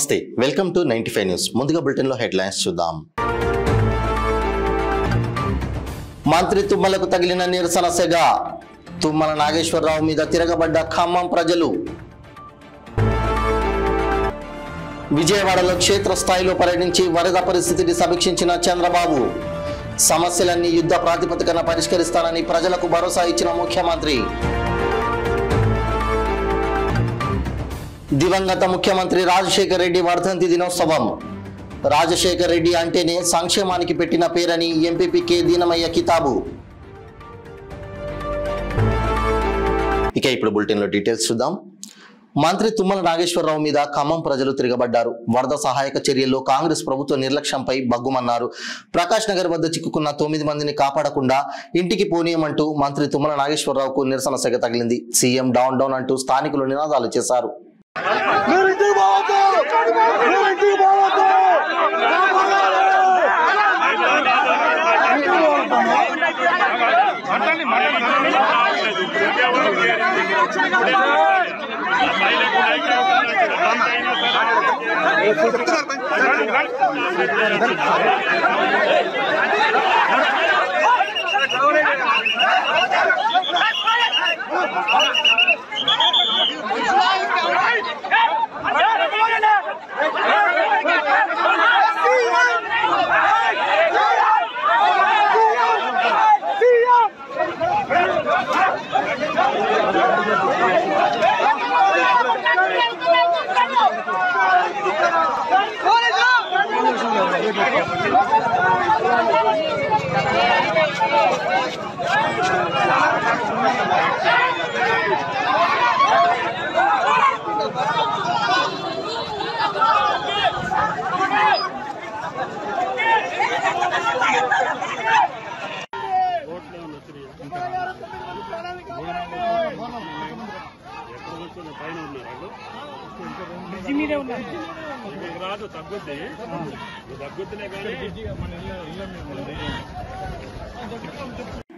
నమస్తే, welcome to 95 news. ముందుగా బులెటిన్లో హెడ్లైన్స్ చూద్దాం. మంత్రి తుమ్మలకు తగిలిన నిరసన సెగ. తుమ్మల నాగేశ్వరరావు మీద తిరగబడ్డ ఖమ్మం ప్రజలు. విజయవాడలో క్షేత్రస్థాయిలో పర్యటించి వరద పరిస్థితిని సమీక్షించిన చంద్రబాబు. సమస్యలన్నీ యుద్ధ ప్రాతిపదికన పరిష్కరిస్తానని ప్రజలకు భరోసా ఇచ్చిన ముఖ్యమంత్రి. దివంగత ముఖ్యమంత్రి రాజశేఖర రెడ్డి వర్ధంతి దినోత్సవం. రాజశేఖర రెడ్డి అంటేనే సంక్షేమానికి పెట్టిన పేరని ఎంపీపీ కె దీనమయ్య కితాబు. ఇక ఇప్పుడు బులెటిన్లో డీటెయిల్స్ చూద్దాం. మంత్రి తుమ్మల నాగేశ్వరరావు మీద ఖమ్మం ప్రజలు తిరగబడ్డారు. వరద సహాయక చర్యల్లో కాంగ్రెస్ ప్రభుత్వ నిర్లక్ష్యంపై బగ్గుమన్నారు. ప్రకాష్ నగర్ వద్ద చిక్కుకున్న 9 మందిని కాపాడకుండా ఇంటికి పోనీయమంటూ మంత్రి తుమ్మల నాగేశ్వరరావుకు నిరసన సెగ తగిలింది. సీఎం డౌన్ డౌన్ అంటూ స్థానికులు నినాదాలు చేశారు.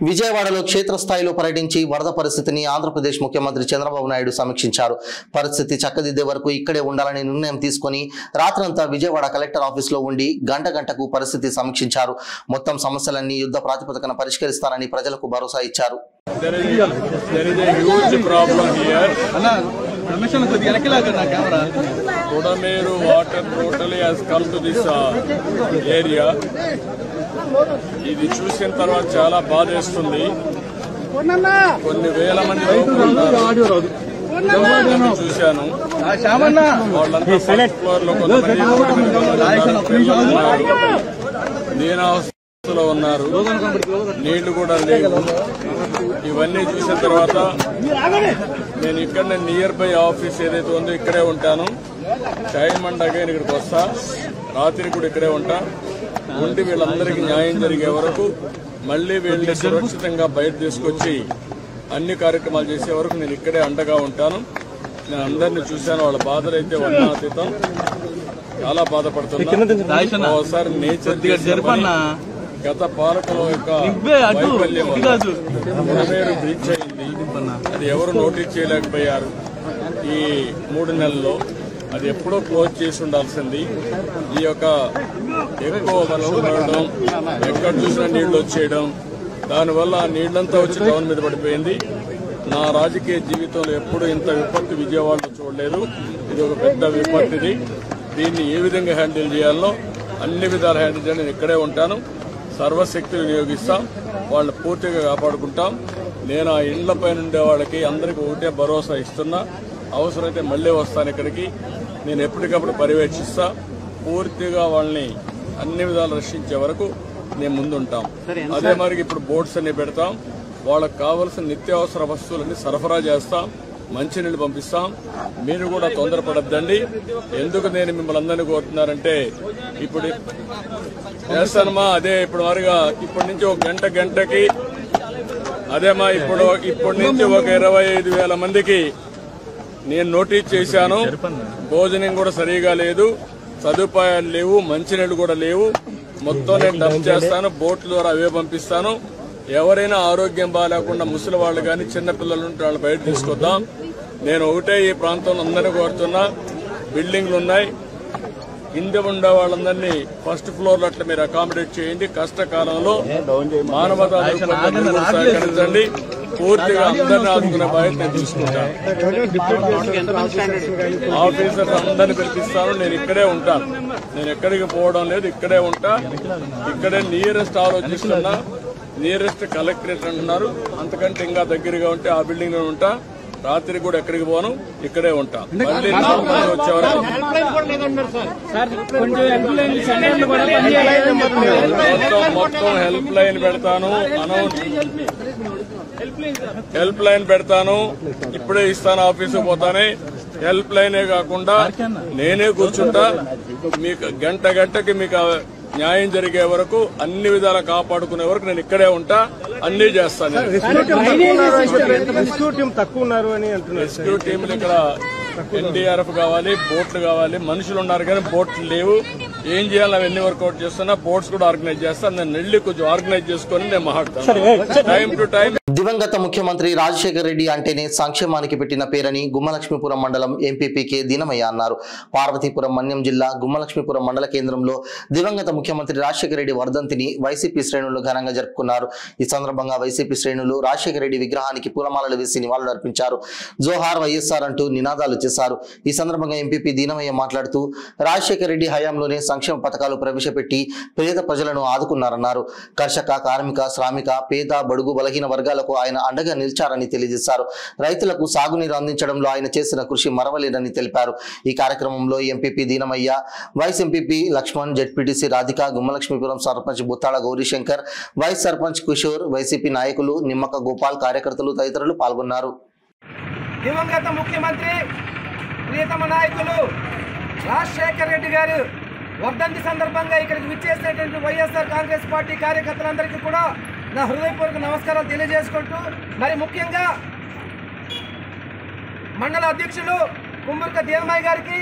విజయవాడలో క్షేత్రస్థాయిలో పర్యటించి వరద పరిస్థితిని ఆంధ్రప్రదేశ్ ముఖ్యమంత్రి చంద్రబాబు నాయుడు సమీక్షించారు. పరిస్థితి చక్కదిద్దే వరకు ఇక్కడే ఉండాలని నిర్ణయం తీసుకుని రాత్రంతా విజయవాడ కలెక్టర్ ఆఫీసులో ఉండి గంటకు పరిస్థితి సమీక్షించారు. మొత్తం సమస్యలన్నీ యుద్ధ ప్రాతిపదికన పరిష్కరిస్తానని ప్రజలకు భరోసా ఇచ్చారు. Kodameru water totally has come to this area. ఇది చూసిన తర్వాత చాలా బాధేస్తుంది. కొన్ని వేల మంది చూశాను. వాళ్ళంతా ఫస్ట్ ఫ్లోర్ లో దీనావస్థలో ఉన్నారు. నీళ్లు కూడా లేవు. ఇవన్నీ చూసిన తర్వాత నేను ఇక్కడ నియర్ బై ఆఫీస్ ఏదైతే ఉందో ఇక్కడే ఉంటాను. టైం అండ్ అగైన్ ఇక్కడికి వస్తా. రాత్రి కూడా ఇక్కడే ఉంటా. ఉండి వీళ్ళందరికీ న్యాయం జరిగే వరకు మళ్లీ వీళ్ళని సురక్షితంగా బయట తీసుకొచ్చి అన్ని కార్యక్రమాలు చేసే వరకు నేను ఇక్కడే అండగా ఉంటాను. నేను అందరినీ చూశాను. వాళ్ళ బాధలు అయితే వర్ణాతీతం. చాలా బాధపడుతున్నా. ఒకసారి నేచర్ గత పాలకుల యొక్క వైఫల్యం పేరు బ్రీచ్ అయింది. అది ఎవరు నోటీస్ చేయలేకపోయారు ఈ 3 నెలల్లో. అది ఎప్పుడో క్లోజ్ చేసి ఉండాల్సింది. ఈ యొక్క ఎక్కువ వర్షం పడడం, ఎక్కడ చూసినా నీళ్లు వచ్చేయడం, దానివల్ల ఆ నీళ్లంతా వచ్చి టౌన్ మీద పడిపోయింది. నా రాజకీయ జీవితంలో ఎప్పుడూ ఇంత విపత్తు విజయవాడలో చూడలేదు. ఇది ఒక పెద్ద విపత్తిది. దీన్ని ఏ విధంగా హ్యాండిల్ చేయాలో అన్ని విధాలు హ్యాండిల్ చేయాలి. నేను ఇక్కడే ఉంటాను. సర్వశక్తి వినియోగిస్తాం. వాళ్ళని పూర్తిగా కాపాడుకుంటాం. నేను ఆ ఇండ్లపై ఉండే వాళ్ళకి అందరికీ ఒకటే భరోసా ఇస్తున్నా. అవసరమైతే మళ్లీ వస్తాను ఇక్కడికి. నేను ఎప్పటికప్పుడు పర్యవేక్షిస్తా. పూర్తిగా వాళ్ళని అన్ని విధాలు రక్షించే వరకు నేను ముందుంటాం. అదే మరి ఇప్పుడు బోట్స్ అన్ని పెడతాం. వాళ్ళకు కావలసిన నిత్యావసర వస్తువులన్నీ సరఫరా చేస్తాం. మంచినీళ్ళు పంపిస్తాం. మీరు కూడా తొందరపడద్దండి. ఎందుకు నేను మిమ్మల్ని అందరినీ కోరుతున్నారంటే ఇప్పుడు చేస్తానమ్మా. అదే ఇప్పుడు మరిగా ఇప్పటి నుంచి ఒక గంటకి అదేమా ఇప్పటి నుంచి ఒక 25,000 మందికి నేను నోటీస్ చేశాను. భోజనం కూడా సరిగా లేదు, సదుపాయాలు లేవు, మంచినీళ్లు కూడా లేవు. మొత్తం నేను డబ్ చేస్తాను. బోట్ల ద్వారా అవే పంపిస్తాను. ఎవరైనా ఆరోగ్యం బాగాలేకుండా ముసలి వాళ్ళు కానీ చిన్నపిల్లలు ఉంటే వాళ్ళు బయట తీసుకొద్దాం. నేను ఒకటే ఈ ప్రాంతంలో అందరినీ కోరుతున్నా. బిల్డింగ్లు ఉన్నాయి, కింద ఉండే వాళ్ళందరినీ ఫస్ట్ ఫ్లోర్ అట్లా మీరు అకామిడేట్ చేయండి. కష్టకాలంలో మానవతా సహకరించండి. పూర్తిగా అందరినీ ఆదుకునే బాధ్యత నేను తీసుకుంటాను. ఆఫీసర్స్ అందరినీ పిలిపిస్తాను. నేను ఇక్కడే ఉంటాను. నేను ఎక్కడికి పోవడం లేదు, ఇక్కడే ఉంటా. ఇక్కడే నియరెస్ట్ ఆలోచిస్తున్నా. నియరెస్ట్ కలెక్టరేట్ అంటున్నారు. అంతకంటే ఇంకా దగ్గరగా ఉంటే ఆ బిల్డింగ్ లో ఉంటా. రాత్రి కూడా ఎక్కడికి పోను, ఇక్కడే ఉంటా. మళ్ళీ వచ్చేవరకు మొత్తం హెల్ప్ లైన్ పెడతాను. హెల్ప్ లైన్ పెడతాను. ఇప్పుడే ఇస్తాను. ఆఫీసు పోతానే హెల్ప్ లైనే కాకుండా నేనే కూర్చుంటా. మీకు గంటకి మీకు న్యాయం జరిగే వరకు అన్ని విధాలా కాపాడుకునే వరకు నేను ఇక్కడే ఉంటా. అన్ని చేస్తాను. రెస్క్యూ టీంలు ఇక్కడ ఎన్డీఆర్ఎఫ్ కావాలి, బోట్లు కావాలి. మనుషులు ఉన్నారు కానీ బోట్లు లేవు. ఏం చేయాలి అవన్నీ వర్కౌట్ చేస్తున్నా. బోట్స్ కూడా ఆర్గనైజ్ చేస్తాను. నేను వెళ్ళి కొంచెం ఆర్గనైజ్ చేసుకుని నేను మాట్లాడతాను. Time to time. దివంగత ముఖ్యమంత్రి రాజశేఖర రెడ్డి అంటేనే సంక్షేమానికి పెట్టిన పేరని గుమ్మలక్ష్మీపురం మండలం ఎంపీపీకే దీనమయ్య అన్నారు. పార్వతీపురం మన్యం జిల్లా గుమ్మలక్ష్మీపురం మండల కేంద్రంలో దివంగత ముఖ్యమంత్రి రాజశేఖర రెడ్డి వర్ధంతిని వైసీపీ శ్రేణులు ఘనంగా జరుపుకున్నారు. ఈ సందర్భంగా వైసీపీ శ్రేణులు రాజశేఖర రెడ్డి విగ్రహానికి పూలమాలలు వేసి నివాళులర్పించారు. జోహార్ వైఎస్ఆర్ అంటూ నినాదాలు చేశారు. ఈ సందర్భంగా ఎంపీపీ దీనమయ్య మాట్లాడుతూ రాజశేఖర రెడ్డి హయాంలోనే సంక్షేమ పథకాలు ప్రవేశపెట్టి పేద ప్రజలను ఆదుకున్నారన్నారు. కర్షక, కార్మిక, శ్రామిక, పేద, బడుగు, బలహీన వర్గాలకు ఆయన అండగా నిలిచారని తెలియజేశారు. రైతులకు సాగునీరు అందించడంలో ఆయన చేసిన కృషి మరవలేదని తెలిపారు. ఈ కార్యక్రమంలో MPP Deenamayya, vice MPP Lakshman, ZPTC Radhika, Gummalakshmipuram sarpanch Buttala Gowrishankar, vice sarpanch Kishore, YCP నాయకులు నిమ్మక గోపాల్, కార్యకర్తలు తదితరులు పాల్గొన్నారు. దివంగత ముఖ్యమంత్రి ప్రియతమ నాయకులు రాజశేఖర రెడ్డి గారు వర్ధంతి సందర్భంగా ఇక్కడికి విచ్చేసినటువంటి వైఎస్ఆర్ కాంగ్రెస్ పార్టీ కార్యకర్తలందరికీ కూడా నా హృదయపూర్వక నమస్కారాలు తెలియజేసుకుంటూ, మరి ముఖ్యంగా మండల అధ్యక్షులు కుమ్మరిక దేవమయ్య గారికి,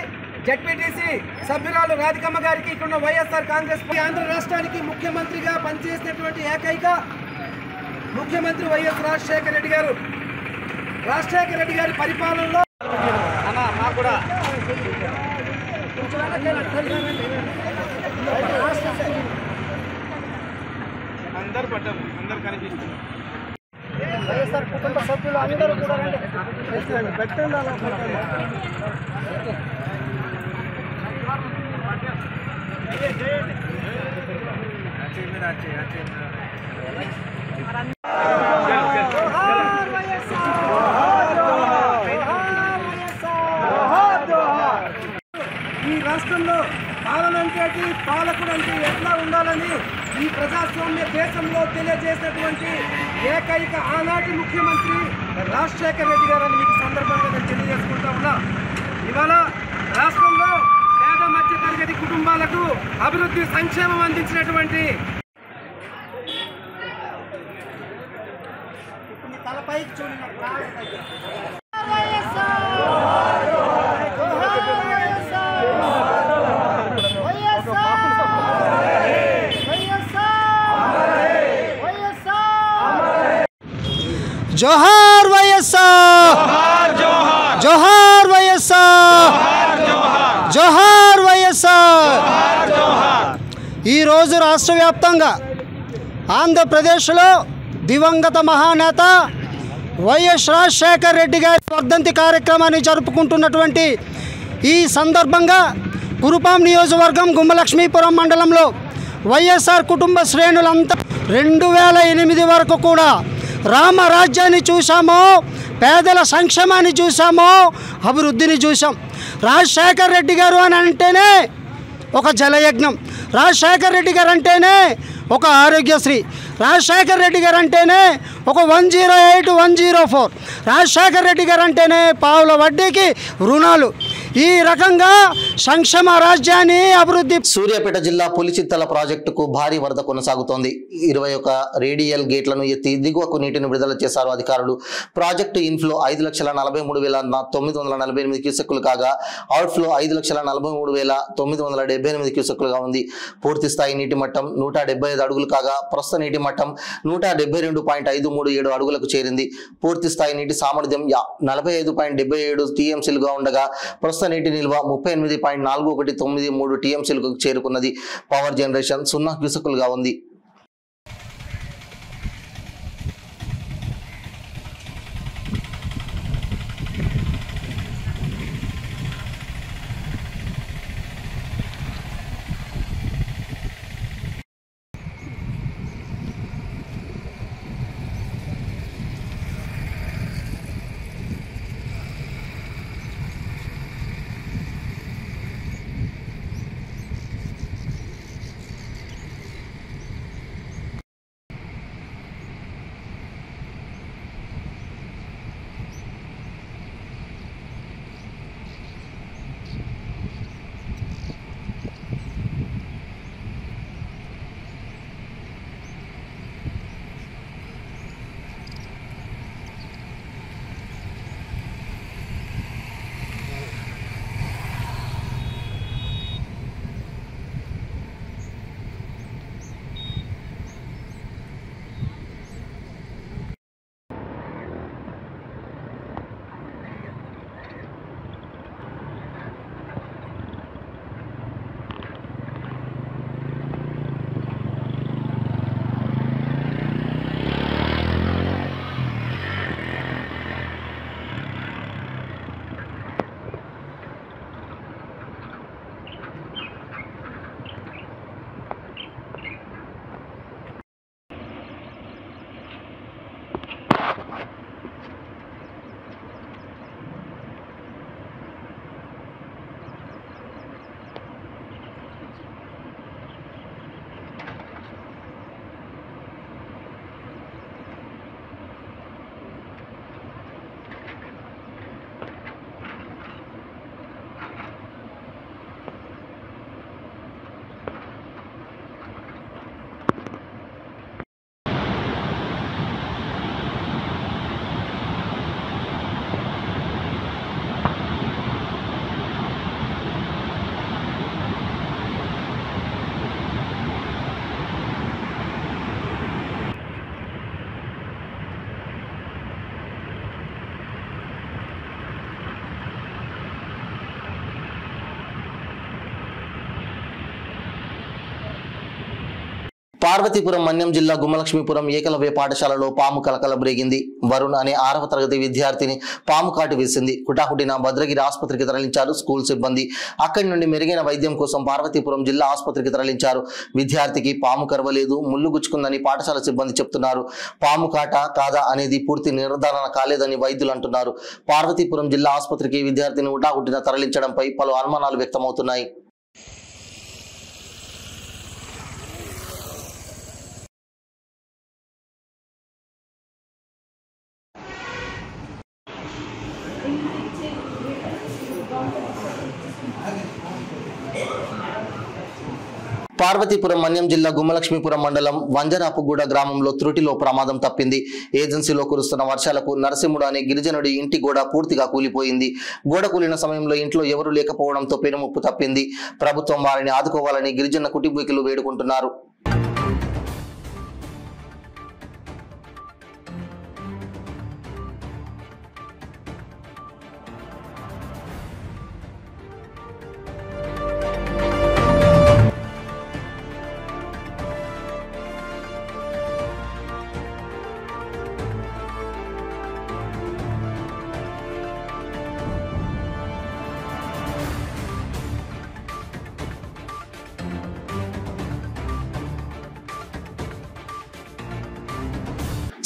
జెడ్పీటీసీ సభ్యురాలు రాధికమ్మ గారికి, ఇక్కడ వైఎస్ఆర్ కాంగ్రెస్ ఆంధ్ర రాష్ట్రానికి ముఖ్యమంత్రిగా పనిచేసినటువంటి ఏకైక ముఖ్యమంత్రి వైఎస్ రాజశేఖర రెడ్డి గారు. రాజశేఖర రెడ్డి గారి పరిపాలనలో అందరు పడ్డాము, అందరు కనిపిస్తున్నారు. వైఎస్ఆర్ కుటుంబ సభ్యులు అందరూ కూడా పెట్టండి. ఈ రాష్ట్రంలో పాలనంటే పాలకుడు అంటే ఎట్లా ఉండాలని ఈ ప్రజాస్వామ్య దేశంలో తెలియజేసినటువంటి ఏకైక ఆనాటి ముఖ్యమంత్రి రాజశేఖర రెడ్డి గారని మీకు సందర్భంగా నేను తెలియజేసుకుంటా ఉన్నా. ఇవాళ రాష్ట్రంలో పేద మధ్య తరగతి కుటుంబాలకు అభివృద్ధి సంక్షేమం అందించినటువంటి తలపైకి చూడండి. జోహార్ వైఎస్ఆర్, జోహార్ వైఎస్ఆర్, జోహార్ వైఎస్ఆర్. ఈరోజు రాష్ట్ర వ్యాప్తంగా ఆంధ్రప్రదేశ్లో దివంగత మహానేత వైఎస్ రాజశేఖర్ రెడ్డి గారి వర్ధంతి కార్యక్రమాన్ని జరుపుకుంటున్నటువంటి ఈ సందర్భంగా కురుపాం నియోజకవర్గం గుమ్మలక్ష్మీపురం మండలంలో వైఎస్ఆర్ కుటుంబ శ్రేణులంతా 2008 వరకు కూడా రామరాజ్యాన్ని చూసామో, పేదల సంక్షేమాన్ని చూసామో, అభివృద్ధిని చూసాం. రాజశేఖర్ రెడ్డి గారు అని అంటేనే ఒక జలయజ్ఞం, రాజశేఖర్ రెడ్డి గారు అంటేనే ఒక ఆరోగ్యశ్రీ, రాజశేఖర్ రెడ్డి గారు అంటేనే ఒక 108, 104, రాజశేఖర్ రెడ్డి గారు అంటేనే పావుల వడ్డీకి రుణాలు. ఈ రకంగా సంక్షేమ రాజ్యాన్ని అభివృద్ధి. సూర్యాపేట జిల్లా పులిచిత్తల ప్రాజెక్టుకు భారీ వరద కొనసాగుతోంది. 21 రేడియల్ గేట్లను ఎత్తి దిగువకు నీటిని విడుదల చేశారు అధికారులు. ప్రాజెక్టు ఇన్ఫ్లో 5,43,948 క్యూసెక్కులు కాగా అవుట్ఫ్లో 5,43,978 క్యూసెక్కులుగా ఉంది. పూర్తి స్థాయి నీటి మట్టం 175 అడుగులు కాగా ప్రస్తుత నీటి మట్టం 172.537 అడుగులకు చేరింది. పూర్తి స్థాయి నీటి సామర్థ్యం 45.77 టీఎంసీలుగా ఉండగా ప్రస్తుత ప్రస్తుత నీటి నిల్వ 38.4193 టీఎంసీలకు చేరుకున్నది. పవర్ జనరేషన్ 0 క్యూసెక్కులుగా ఉంది. పార్వతీపురం మన్యం జిల్లా గుమ్మలక్ష్మీపురం ఏకలవ్య పాఠశాలలో పాము కలకలబ్రేగింది. వరుణ్ అనే 6వ తరగతి విద్యార్థిని పాము కాటు వేసింది. హుటాహుటిన భద్రగిరి ఆసుపత్రికి తరలించారు స్కూల్ సిబ్బంది. అక్కడి నుండి మెరుగైన వైద్యం కోసం పార్వతీపురం జిల్లా ఆసుపత్రికి తరలించారు. విద్యార్థికి పాము కరవలేదు, ముళ్ళు గుచ్చుకుందని పాఠశాల సిబ్బంది చెప్తున్నారు. పాము కాట కాదా అనేది పూర్తి నిర్ధారణ కాలేదని వైద్యులు అంటున్నారు. పార్వతీపురం జిల్లా ఆసుపత్రికి విద్యార్థిని హుటాహుటిన తరలించడంపై పలు అనుమానాలు వ్యక్తమవుతున్నాయి. పార్వతీపురం మన్యం జిల్లా గుమ్మలక్ష్మీపురం మండలం వంజరాపుగూడ గ్రామంలో త్రుటిలో ప్రమాదం తప్పింది. ఏజెన్సీలో కురుస్తున్న వర్షాలకు నరసింహుడు అనే గిరిజనుడి ఇంటి గోడ పూర్తిగా కూలిపోయింది. గోడ కూలిన సమయంలో ఇంట్లో ఎవరూ లేకపోవడంతో పెనుముప్పు తప్పింది. ప్రభుత్వం వారిని ఆదుకోవాలని గిరిజన కుటుంబీకులు వేడుకుంటున్నారు.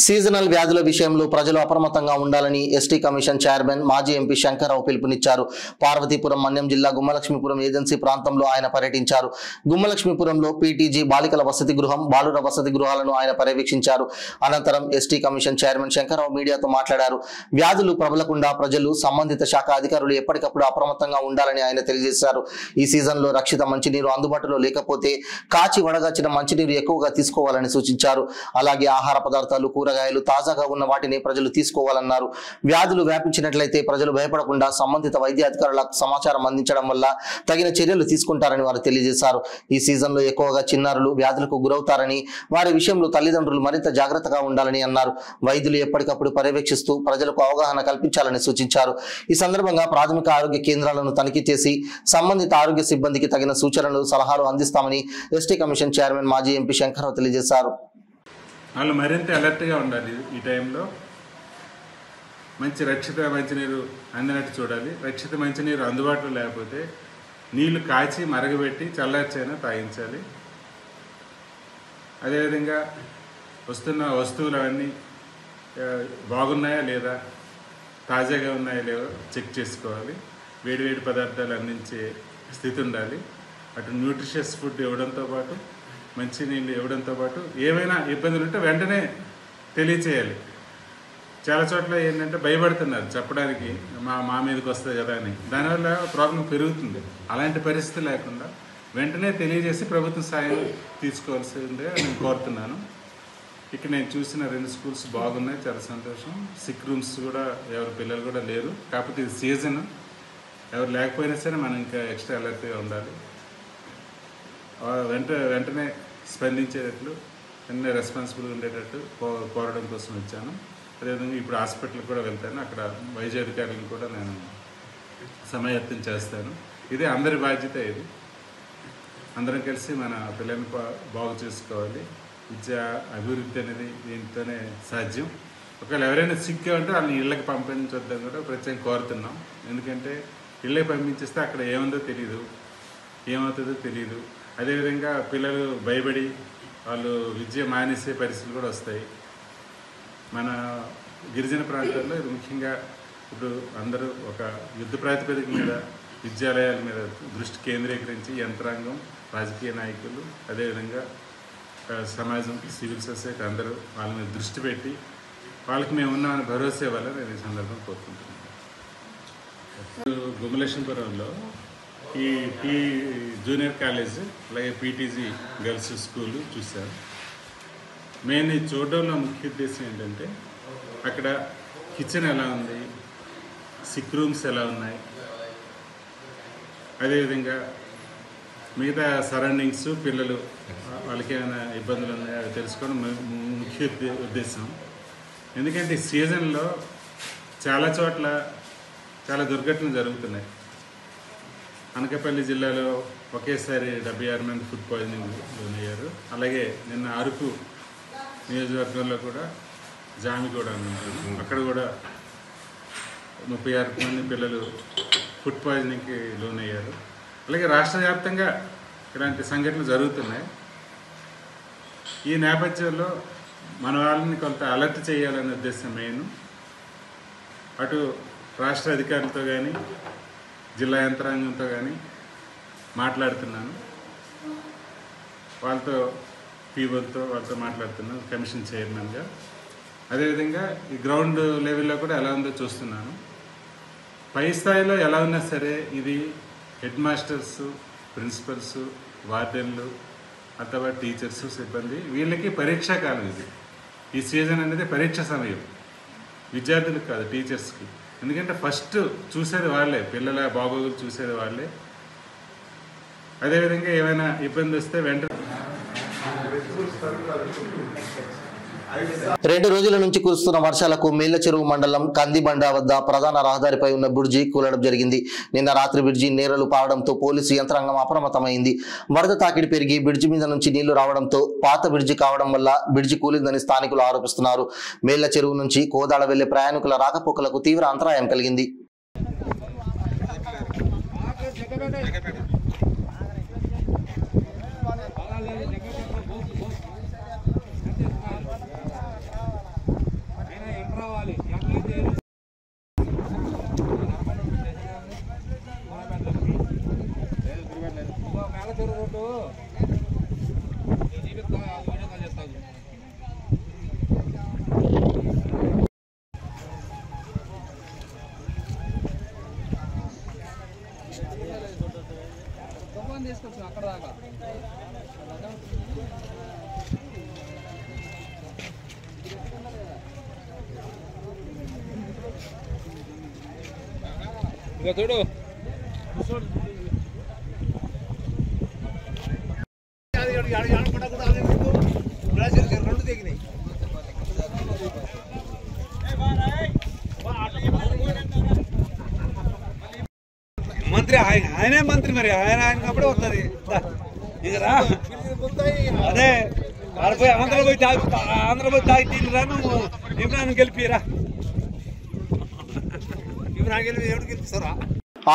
సీజనల్ వ్యాధుల విషయంలో ప్రజలు అప్రమత్తంగా ఉండాలని ఎస్టీ కమిషన్ చైర్మన్ మాజీ ఎంపీ శంకర్రావు పిలుపునిచ్చారు. పార్వతీపురం మన్యం జిల్లా గుమ్మలక్ష్మీపురం ఏజెన్సీ ప్రాంతంలో ఆయన పర్యటించారు. గుమ్మలక్ష్మీపురంలో పీటీజీ బాలికల వసతి గృహం, బాలుర వసతి గృహాలను ఆయన పర్యవేక్షించారు. అనంతరం ఎస్టీ కమిషన్ చైర్మన్ శంకర్రావు మీడియాతో మాట్లాడారు. వ్యాధులు ప్రబలకుండా ప్రజలు, సంబంధిత శాఖ అధికారులు ఎప్పటికప్పుడు అప్రమత్తంగా ఉండాలని ఆయన తెలియజేశారు. ఈ సీజన్లో రక్షిత మంచినీరు అందుబాటులో లేకపోతే కాచి వడగాచిన మంచినీరు ఎక్కువగా తీసుకోవాలని సూచించారు. అలాగే ఆహార పదార్థాలు, కూరగాయలు తాజాగా ఉన్న వాటిని ప్రజలు తీసుకోవాలన్నారు. వ్యాధులు వ్యాపించినట్లయితే ప్రజలు భయపడకుండా సంబంధిత వైద్య అధికారులకు సమాచారం అందించడం వల్ల తగిన చర్యలు తీసుకుంటారని వారు తెలియజేశారు. ఈ సీజన్లో ఎక్కువగా చిన్నారులు వ్యాధులకు గురవుతారని, వారి విషయంలో తల్లిదండ్రులు మరింత జాగ్రత్తగా ఉండాలని అన్నారు. వైద్యులు ఎప్పటికప్పుడు పర్యవేక్షిస్తూ ప్రజలకు అవగాహన కల్పించాలని సూచించారు. ఈ సందర్భంగా ప్రాథమిక ఆరోగ్య కేంద్రాలను తనిఖీ చేసి సంబంధిత ఆరోగ్య సిబ్బందికి తగిన సూచనలు సలహాలు అందిస్తామని ఎస్టీ కమిషన్ చైర్మన్ మాజీ ఎంపీ శంకర్రావు తెలియజేశారు. వాళ్ళు మరింత అలర్ట్గా ఉండాలి. ఈ టైంలో మంచి రక్షిత మంచినీరు అందినట్టు చూడాలి. రక్షిత మంచినీరు అందుబాటులో లేకపోతే నీళ్లు కాచి మరగబెట్టి చల్లార్చైనా తాగించాలి. అదేవిధంగా వస్తున్న వస్తువులు అవన్నీ బాగున్నాయా లేదా, తాజాగా ఉన్నాయా లేవో చెక్ చేసుకోవాలి. వేడివేడి పదార్థాలు అందించే స్థితి ఉండాలి. అటు న్యూట్రిషియస్ ఫుడ్ ఇవ్వడంతో పాటు మంచినీళ్ళు ఇవ్వడంతో పాటు ఏమైనా ఇబ్బందులు ఉంటే వెంటనే తెలియచేయాలి. చాలా చోట్ల ఏంటంటే భయపడుతున్నారు చెప్పడానికి, మా మీదకి వస్తుంది కదా అని. దానివల్ల ప్రాబ్లం పెరుగుతుంది. అలాంటి పరిస్థితి లేకుండా వెంటనే తెలియజేసి ప్రభుత్వం సాయం తీసుకోవాల్సిందే నేను కోరుతున్నాను. ఇక్కడ నేను చూసిన 2 స్కూల్స్ బాగున్నాయి, చాలా సంతోషం. సిక్ రూమ్స్ కూడా ఎవరి పిల్లలు కూడా లేరు. కాకపోతే ఇది సీజన్, ఎవరు లేకపోయినా సరే మనం ఇంకా ఎక్స్ట్రా అలర్ట్గా ఉండాలి. వెంటనే స్పందించేటట్లు, వెంటనే రెస్పాన్సిబుల్గా ఉండేటట్టు కోరడం కోసం వచ్చాను. అదేవిధంగా ఇప్పుడు హాస్పిటల్కి కూడా వెళ్తాను. అక్కడ వైద్య అధికారులను కూడా నేను సమాయత్తం చేస్తాను. ఇదే అందరి బాధ్యత. ఇది అందరం కలిసి మన పిల్లల్ని బాగు చేసుకోవాలి. విద్య అభివృద్ధి అనేది దీంతోనే సాధ్యం. ఒకవేళ ఎవరైనా సిక్గా ఉంటే వాళ్ళని ఇళ్ళకి పంపించొద్దని కూడా ప్రత్యేకంగా కోరుతున్నాం. ఎందుకంటే ఇళ్ళకి పంపించేస్తే అక్కడ ఏముందో తెలియదు, ఏమవుతుందో తెలియదు. అదేవిధంగా పిల్లలు భయపడి వాళ్ళు విద్య మానేసే పరిస్థితులు కూడా వస్తాయి. మన గిరిజన ప్రాంతాల్లో ఇది ముఖ్యంగా ఇప్పుడు అందరూ ఒక యుద్ధ ప్రాతిపదిక మీద విద్యాలయాల మీద దృష్టి కేంద్రీకరించి యంత్రాంగం, రాజకీయ నాయకులు, అదేవిధంగా సమాజం, సివిల్ సొసైటీ అందరూ వాళ్ళ మీద దృష్టి పెట్టి వాళ్ళకి మేము ఉన్నామని భరోసా ఇవ్వాలని నేను ఈ సందర్భం కోరుకుంటున్నాను. గుమలేశ్వరంలో ఈ జూనియర్ కాలేజ్ అలాగే పీటీజీ గర్ల్స్ స్కూలు చూశాను. మెయిన్ ఇది చూడడంలో ముఖ్య ఉద్దేశం ఏంటంటే అక్కడ కిచెన్ ఎలా ఉంది, సిక్ రూమ్స్ ఎలా ఉన్నాయి, అదేవిధంగా మిగతా సరౌండింగ్స్, పిల్లలు వాళ్ళకి ఏమైనా ఇబ్బందులు ఉన్నాయో అవి తెలుసుకోవడం ముఖ్య ఉద్దేశం. ఎందుకంటే ఈ సీజన్లో చాలా చోట్ల చాలా దుర్ఘటనలు జరుగుతున్నాయి. అనకాపల్లి జిల్లాలో ఒకేసారి 76 మంది ఫుడ్ పాయిజనింగ్ లోనయ్యారు. అలాగే నిన్న అరకు నియోజకవర్గంలో కూడా జామిగూడ ఉంటారు, అక్కడ కూడా 36 మంది పిల్లలు ఫుడ్ పాయిజనింగ్కి లోనయ్యారు. అలాగే రాష్ట్ర వ్యాప్తంగా ఇలాంటి సంఘటనలు జరుగుతున్నాయి. ఈ నేపథ్యంలో మన వాళ్ళని కొంత అలర్ట్ చేయాలనే ఉద్దేశం మెయిన్. అటు రాష్ట్ర అధికారులతో కానీ జిల్లా యంత్రాంగంతో కానీ మాట్లాడుతున్నాను. వాళ్ళతో పీఓతో వాళ్ళతో మాట్లాడుతున్నాను కమిషన్ చైర్మన్గా. అదేవిధంగా ఈ గ్రౌండ్ లెవెల్లో కూడా ఎలా ఉందో చూస్తున్నాను. పై స్థాయిలో ఎలా ఉన్నా సరే ఇది హెడ్ మాస్టర్స్, ప్రిన్సిపల్స్, వార్డెన్లు, అథవా టీచర్స్, సిబ్బంది వీళ్ళకి పరీక్షా కాలం. ఇది ఈ సీజన్ అనేది పరీక్ష సమయం, విద్యార్థులకు కాదు టీచర్స్కి. ఎందుకంటే ఫస్ట్ చూసేది వాళ్ళే, పిల్లల బాగోగులు చూసేది వాళ్ళే. అదేవిధంగా ఏమైనా ఇబ్బంది వస్తే వెంటనే 2 రోజుల నుంచి కురుస్తున్న వర్షాలకు మేళ్ల చెరువు మండలం కందిబండ వద్ద ప్రధాన రహదారిపై ఉన్న బ్రిడ్జి కూలడం జరిగింది. నిన్న రాత్రి బ్రిడ్జి నేరలు పారడంతో పోలీసు యంత్రాంగం అప్రమత్తమైంది. వరద తాకిడి పెరిగి బ్రిడ్జి మీద నుంచి నీళ్లు రావడంతో పాత బ్రిడ్జి కావడం వల్ల బ్రిడ్జి కూలిందని స్థానికులు ఆరోపిస్తున్నారు. మేళ్ల చెరువు నుంచి కోదాడ వెళ్లే ప్రయాణికుల రాకపోకలకు తీవ్ర అంతరాయం కలిగింది. మంత్రి ఆయనే మంత్రి మరి ఆయన అప్పుడే వస్తుంది ఇక రా అదే ఆడపోయి ఆంధ్ర పోయి తాగి తిరిగిరా నువ్వు ఇమ్రాన్ గెలిపిరా ఇమ్రాన్ గెలిపి ఎవరు గెలిపిస్తారా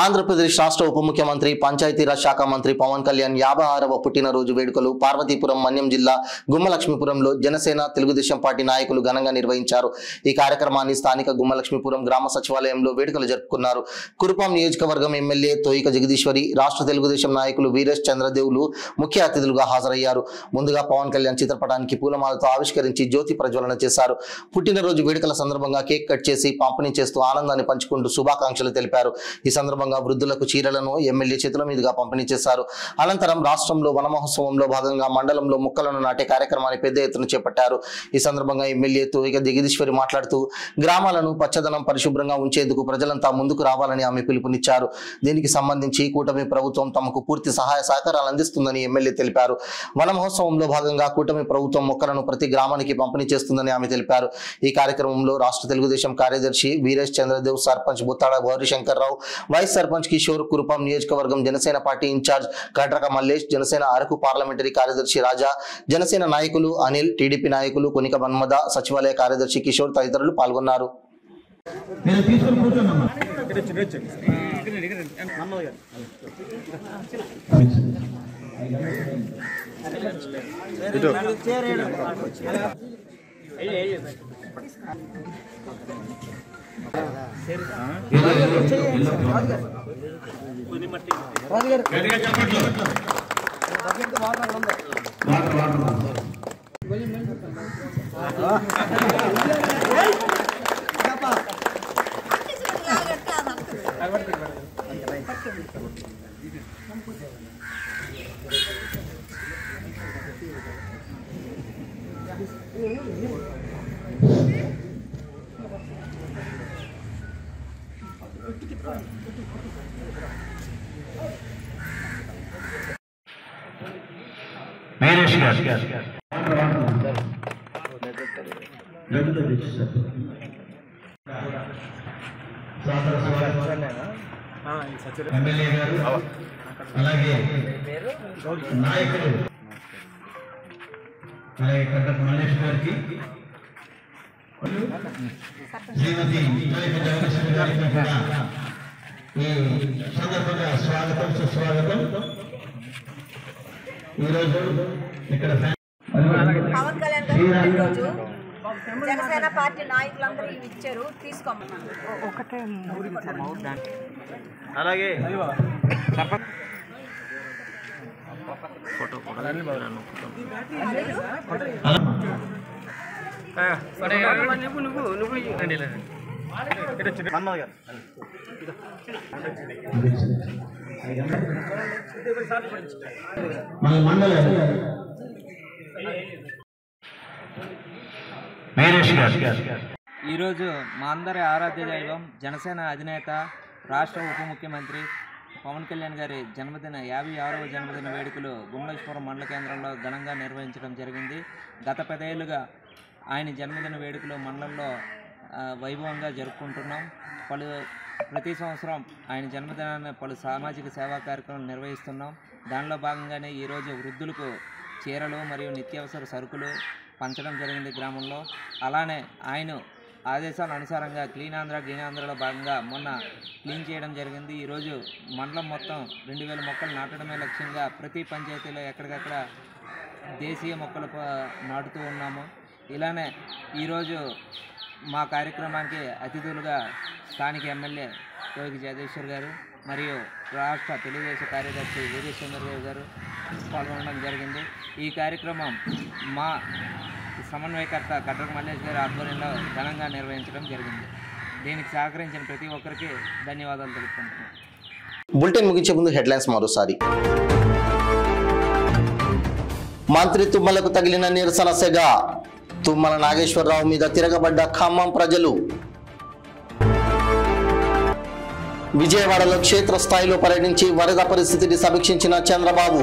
ఆంధ్రప్రదేశ్ రాష్ట్ర ఉప ముఖ్యమంత్రి పంచాయతీరాజ్ శాఖ మంత్రి పవన్ కళ్యాణ్ 56వ పుట్టినరోజు వేడుకలు పార్వతీపురం మన్యం జిల్లా గుమ్మలక్ష్మీపురంలో జనసేన తెలుగుదేశం పార్టీ నాయకులు ఘనంగా నిర్వహించారు. ఈ కార్యక్రమాన్ని స్థానిక గుమ్మలక్ష్మీపురం గ్రామ సచివాలయంలో వేడుకలు జరుపుకున్నారు. కురుపాం నియోజకవర్గం ఎమ్మెల్యే తోయిక జగదీశ్వరి, రాష్ట్ర తెలుగుదేశం నాయకులు వీరేష్ చంద్రదేవులు ముఖ్య అతిథులుగా హాజరయ్యారు. ముందుగా పవన్ కళ్యాణ్ చిత్రపటానికి పూలమాలతో ఆవిష్కరించి జ్యోతి ప్రజ్వలన చేశారు. పుట్టినరోజు వేడుకల సందర్భంగా కేక్ కట్ చేసి పంపిణీ చేస్తూ ఆనందాన్ని పంచుకుంటూ శుభాకాంక్షలు తెలిపారు. ఈ సందర్భంగా వృద్ధులకు చీరలను ఎమ్మెల్యే చేతుల మీదుగా పంపిణీ చేశారు. అనంతరం రాష్ట్రంలో వన మహోత్సవంలో భాగంగా మండలంలో మొక్కలను నాటే కార్యక్రమాన్ని పెద్ద ఎత్తున చేపట్టారు. ఈ సందర్భంగా ఎమ్మెల్యే తోయిక జగదీశ్వరి మాట్లాడుతూ గ్రామాలను పచ్చదనం పరిశుభ్రంగా ఉంచేందుకు ప్రజలంతా ముందుకు రావాలని ఆమె పిలుపునిచ్చారు. దీనికి సంబంధించి కూటమి ప్రభుత్వం తమకు పూర్తి సహాయ సహకారాలు అందిస్తుందని ఎమ్మెల్యే తెలిపారు. వన మహోత్సవంలో భాగంగా కూటమి ప్రభుత్వం మొక్కలను ప్రతి గ్రామానికి పంపిణీ చేస్తుందని ఆమె తెలిపారు. ఈ కార్యక్రమంలో రాష్ట్ర తెలుగుదేశం కార్యదర్శి వీరేష్ చంద్రదేవ్, సర్పంచ్ బుత్తాడ గౌరీశంకర్రావు, వైస్ సర్పంచ్ కిషోర్, కురుపాం నియోజకవర్గం Janasena party incharge Kadraka Mallesh, Janasena Araku parliamentary కార్యదర్శి రాజా, జనసేన నాయకులు అనిల్, టీడీపీ నాయకులు కొనిక మన్మద, సచివాలయ కార్యదర్శి కిషోర్ తదితరులు పాల్గొన్నారు. ఎమ్మెల్యే గారు అలాగే నాయకులు అలాగే కడ్డక మల్లేష్ గారికి శ్రీమతి జగదీశ్వరి గారికి కూడా ఈ సందర్భంగా స్వాగతం సుస్వాగతం. ఈరోజు ఇక్కడ పవన్ కళ్యాణ్ గారు రోజు జనసేన పార్టీ నాయకులందరూ ఇచ్చారు, తీసుకోమన్నారు. ఒకటే అలాగే మన మండల ఈరోజు మా అందరి ఆరాధ్య దైవం జనసేన అధినేత రాష్ట్ర ఉప ముఖ్యమంత్రి పవన్ కళ్యాణ్ గారి జన్మదిన 56వ జన్మదిన వేడుకలు గుమ్మలక్ష్మీపురం మండల కేంద్రంలో ఘనంగా నిర్వహించడం జరిగింది. గత 10 ఏళ్లుగా ఆయన జన్మదిన వేడుకలు మండలంలో వైభవంగా జరుపుకుంటున్నాం. ప్రతి సంవత్సరం ఆయన జన్మదినాన్ని పలు సామాజిక సేవా కార్యక్రమాలు నిర్వహిస్తున్నాం. దానిలో భాగంగానే ఈరోజు వృద్ధులకు చీరలు మరియు నిత్యావసర సరుకులు పంచడం జరిగింది గ్రామంలో. అలానే ఆయన ఆదేశాల అనుసారంగా క్లీన్ ఆంధ్రలో భాగంగా మొన్న క్లీన్ చేయడం జరిగింది. ఈరోజు మండలం మొత్తం 2000 మొక్కలు నాటడమే లక్ష్యంగా ప్రతి పంచాయతీలో ఎక్కడికక్కడ దేశీయ మొక్కలు నాటుతూ ఉన్నాము. ఇలానే ఈరోజు మా కార్యక్రమానికి అతిథులుగా స్థానిక ఎమ్మెల్యే తోయిక జగదీశ్వర్ గారు మరియు రాష్ట్ర తెలుగుదేశం కార్యదర్శి వీరేష్ చంద్రదేవ్ గారు పాల్గొనడం జరిగింది. ఈ కార్యక్రమం మా సమన్వయకర్త కడ్రక మల్లేష్ గారి ఆధ్వర్యంలో ఘనంగా నిర్వహించడం జరిగింది. దీనికి సహకరించిన ప్రతి ఒక్కరికి ధన్యవాదాలు తెలుపుకుంటున్నాను. బులెటిన్ ముగించే ముందు హెడ్లైన్స్ మరోసారి. మంత్రి తుమ్మలకు తగిలిన నిరసన సెగ, తుమ్మల నాగేశ్వరరావు మీద తిరగబడ్డ ఖమ్మం ప్రజలు. విజయవాడలో క్షేత్రస్థాయిలో పర్యటించి వరద పరిస్థితిని సమీక్షించిన చంద్రబాబు.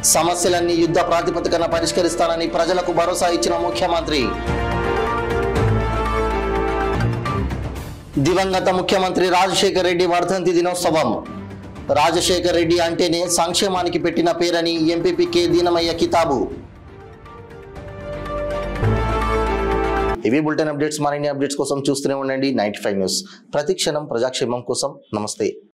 సమస్యలన్నీ యుద్ధ ప్రాతిపదికన పరిష్కరిస్తానని ప్రజలకు భరోసా ఇచ్చిన ముఖ్యమంత్రి. దివంగత ముఖ్యమంత్రి రాజశేఖర్ రెడ్డి వర్ధంతి దినోత్సవం. రాజశేఖర్ రెడ్డి అంటేనే సంక్షేమానికి పెట్టిన పేరని ఎంపీపీ కె దీనమయ్య కితాబు. ఇవి బులెటిన్ అప్డేట్స్. మరిన్ని అప్డేట్స్ కోసం చూస్తూనే ఉండండి 95 న్యూస్. ప్రతి క్షణం ప్రజాక్షేమం కోసం. నమస్తే.